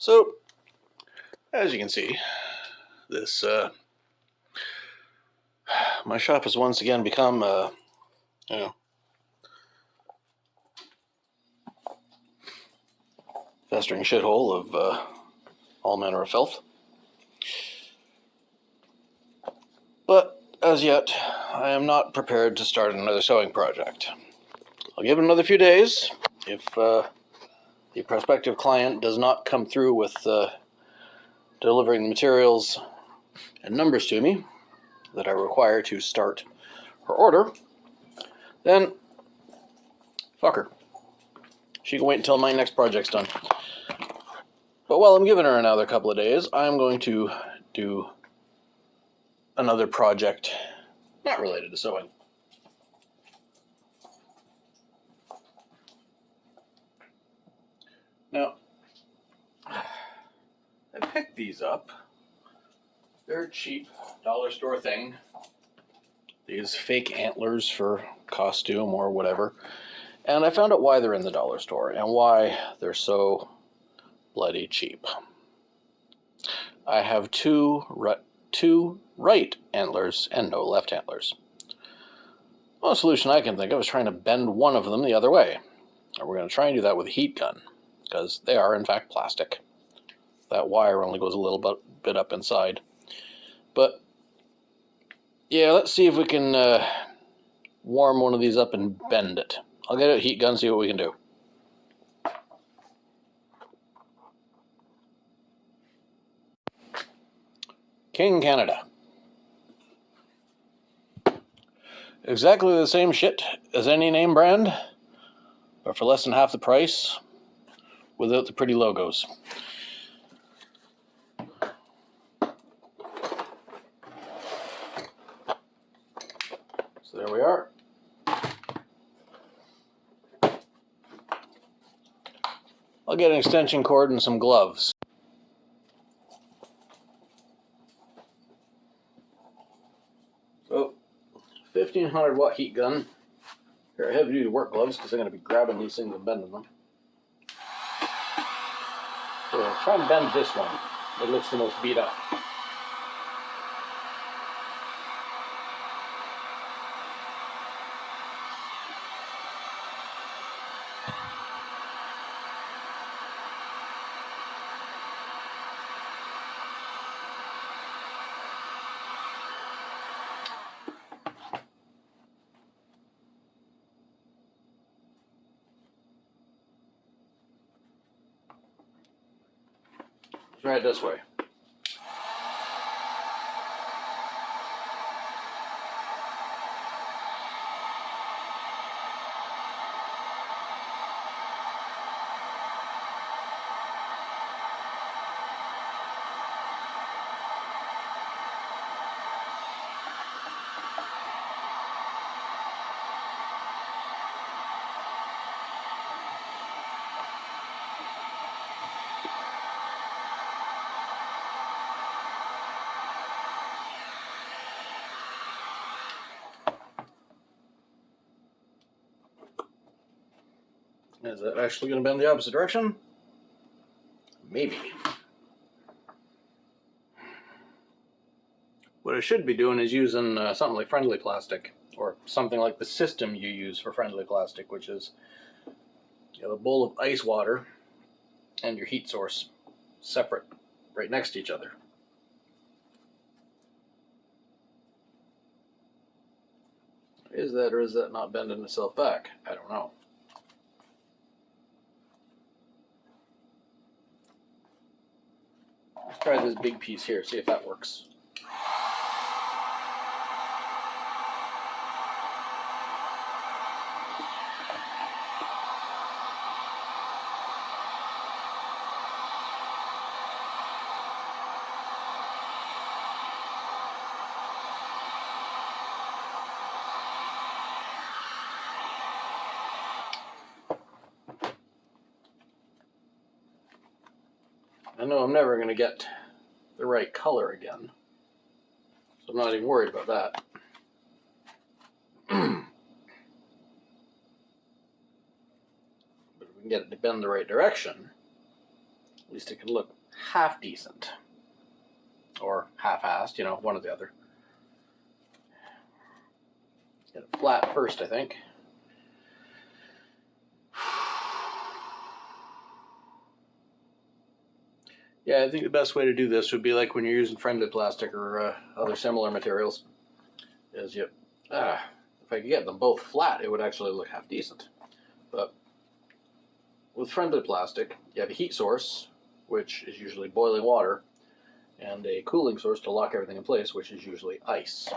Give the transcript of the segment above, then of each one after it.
So, as you can see, this my shop has once again become festering shithole of all manner of filth. But as yet, I am not prepared to start another sewing project. I'll give it another few days. If the prospective client does not come through with delivering the materials and numbers to me that I require to start her order, then fuck her. She can wait until my next project's done. But while I'm giving her another couple of days, I'm going to do another project not related to sewing. Now, I picked these up. They're a cheap dollar store thing. These fake antlers for costume or whatever. And I found out why they're in the dollar store and why they're so bloody cheap. I have two right antlers and no left antlers. Well, the solution I can think of is trying to bend one of them the other way. And we're going to try and do that with a heat gun, because they are in fact plastic. That wire only goes a little bit up inside. But yeah, let's see if we can warm one of these up and bend it. I'll get a heat gun, see what we can do. King Canada. Exactly the same shit as any name brand, but for less than half the price, without the pretty logos. So there we are. I'll get an extension cord and some gloves. So, 1500 watt heat gun. Here, I have heavy duty work gloves because I'm going to be grabbing these things and bending them. So I'll try and bend this one. It looks the most beat up. Try it this way. Is that actually going to bend the opposite direction? Maybe. What I should be doing is using something like friendly plastic, or something like the system you use for friendly plastic, which is you have a bowl of ice water and your heat source separate, right next to each other. Is that or is that not bending itself back? I don't know. Let's try this big piece here, see if that works. I know I'm never going to get the right color again, so I'm not even worried about that. But if we can get it to bend the right direction, least it can look half decent. Or half-assed, you know, one or the other. Get it flat first, I think. Yeah, I think the best way to do this would be like when you're using friendly plastic or other similar materials. Is if I could get them both flat, it would actually look half decent. But with friendly plastic, you have a heat source, which is usually boiling water, and a cooling source to lock everything in place, which is usually ice.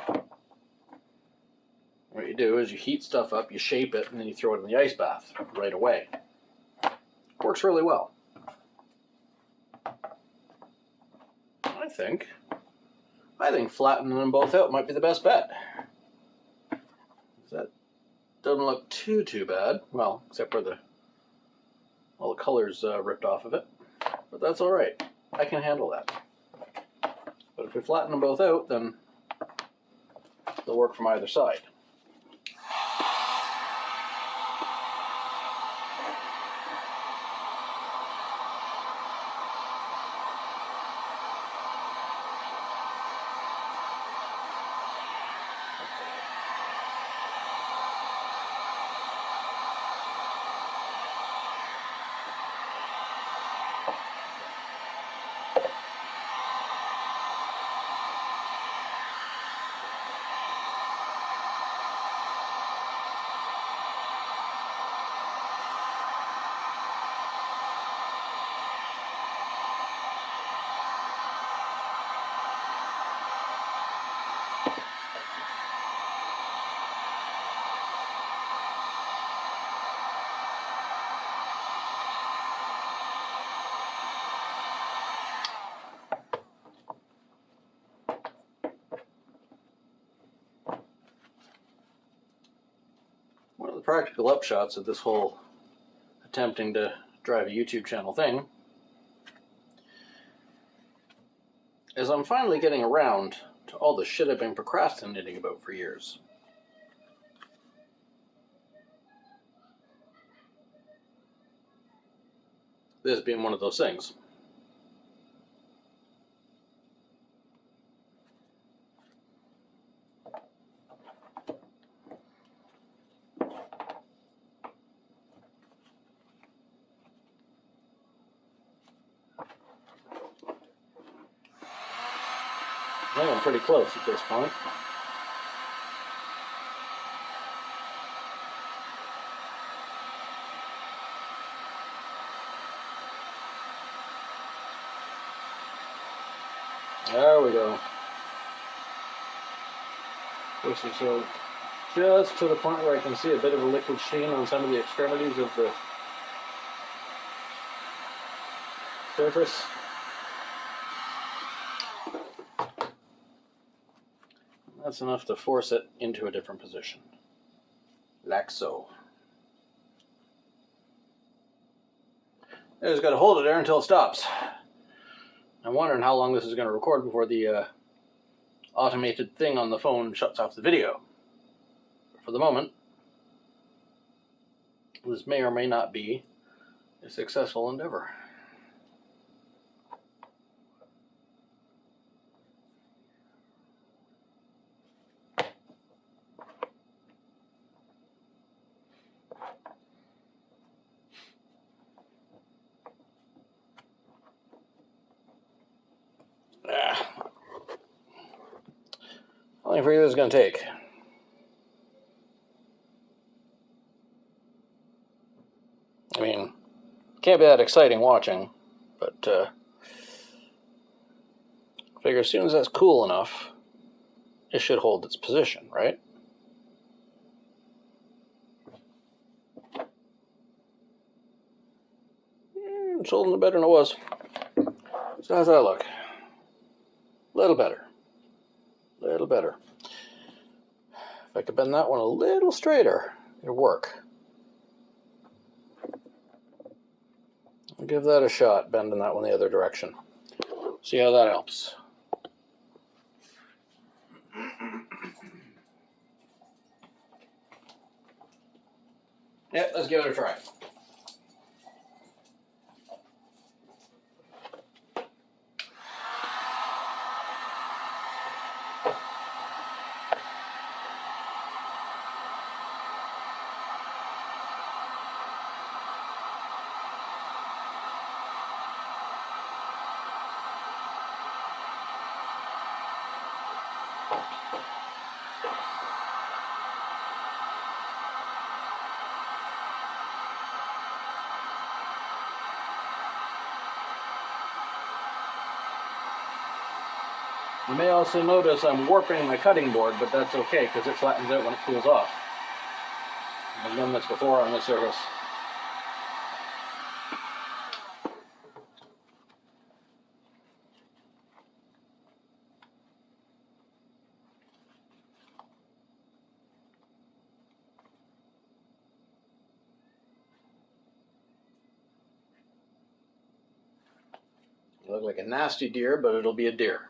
What you do is you heat stuff up, you shape it, and then you throw it in the ice bath right away. Works really well. I think flattening them both out might be the best bet. That doesn't look too bad. Well, except for all the colors ripped off of it. But that's all right. I can handle that. But if we flatten them both out, then they'll work from either side. One of the practical upshots of this whole attempting to drive a YouTube channel thing is I'm finally getting around to all the shit I've been procrastinating about for years. This being one of those things. I think I'm pretty close at this point. There we go. Push it so just to the point where I can see a bit of a liquid sheen on some of the extremities of the surface. That's enough to force it into a different position. Like so. I just got to hold it there until it stops. I'm wondering how long this is going to record before the automated thing on the phone shuts off the video. For the moment, this may or may not be a successful endeavor. How long for you this is going to take? I mean, can't be that exciting watching, but I figure as soon as that's cool enough, it should hold its position, right? It's holding it better than it was. So how's that look? A little better. A little better. If I could bend that one a little straighter, it'd work. I'll give that a shot, bending that one the other direction. See how that helps. Yeah, let's give it a try. You may also notice I'm warping my cutting board, but that's okay because it flattens out when it cools off. I've done this before on this surface. You look like a nasty deer, but it'll be a deer.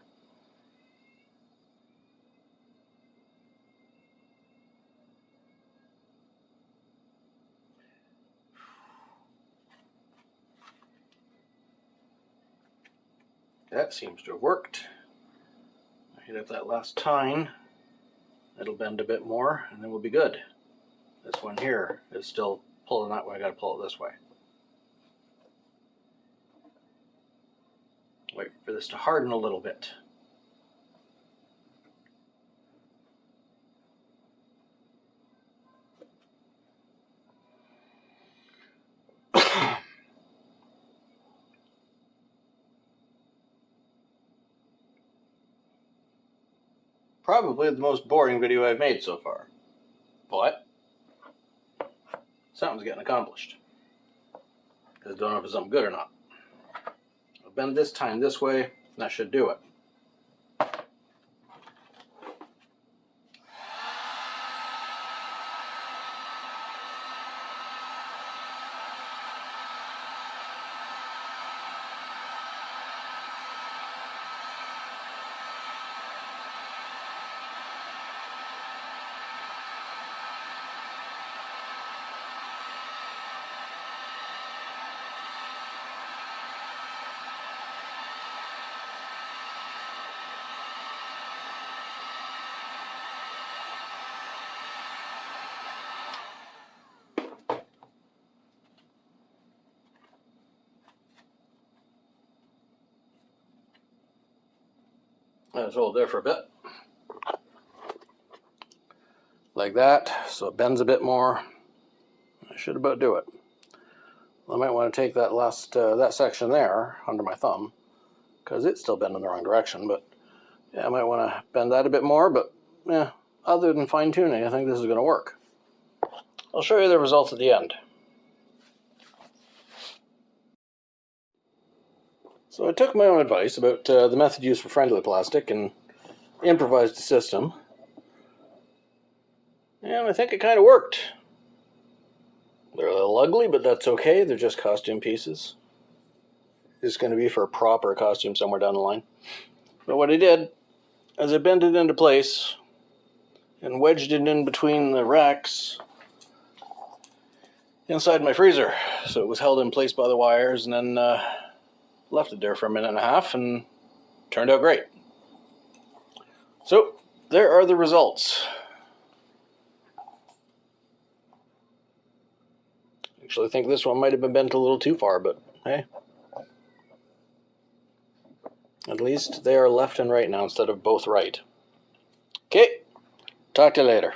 That seems to have worked. I hit up that last tine. It'll bend a bit more, and then we'll be good. This one here is still pulling that way. I got to pull it this way. Wait for this to harden a little bit. Probably the most boring video I've made so far. But something's getting accomplished. Because I don't know if it's something good or not. I'll bend this time this way, and that should do it. Let's hold there for a bit. Like that, so it bends a bit more. I should about do it. I might want to take that last that section there under my thumb because it's still bending the wrong direction. But yeah, I might want to bend that a bit more. But yeah, other than fine tuning, I think this is going to work. I'll show you the results at the end. So I took my own advice about the method used for friendly plastic and improvised a system. And I think it kind of worked. They're a little ugly, but that's okay. They're just costume pieces. It's going to be for a proper costume somewhere down the line. But what I did is I bent it into place and wedged it in between the racks inside my freezer. So it was held in place by the wires, and then left it there for a minute and a half, and turned out great. So there are the results. Actually, I think this one might have been bent a little too far, but hey. At least they are left and right now instead of both right. Okay, talk to you later.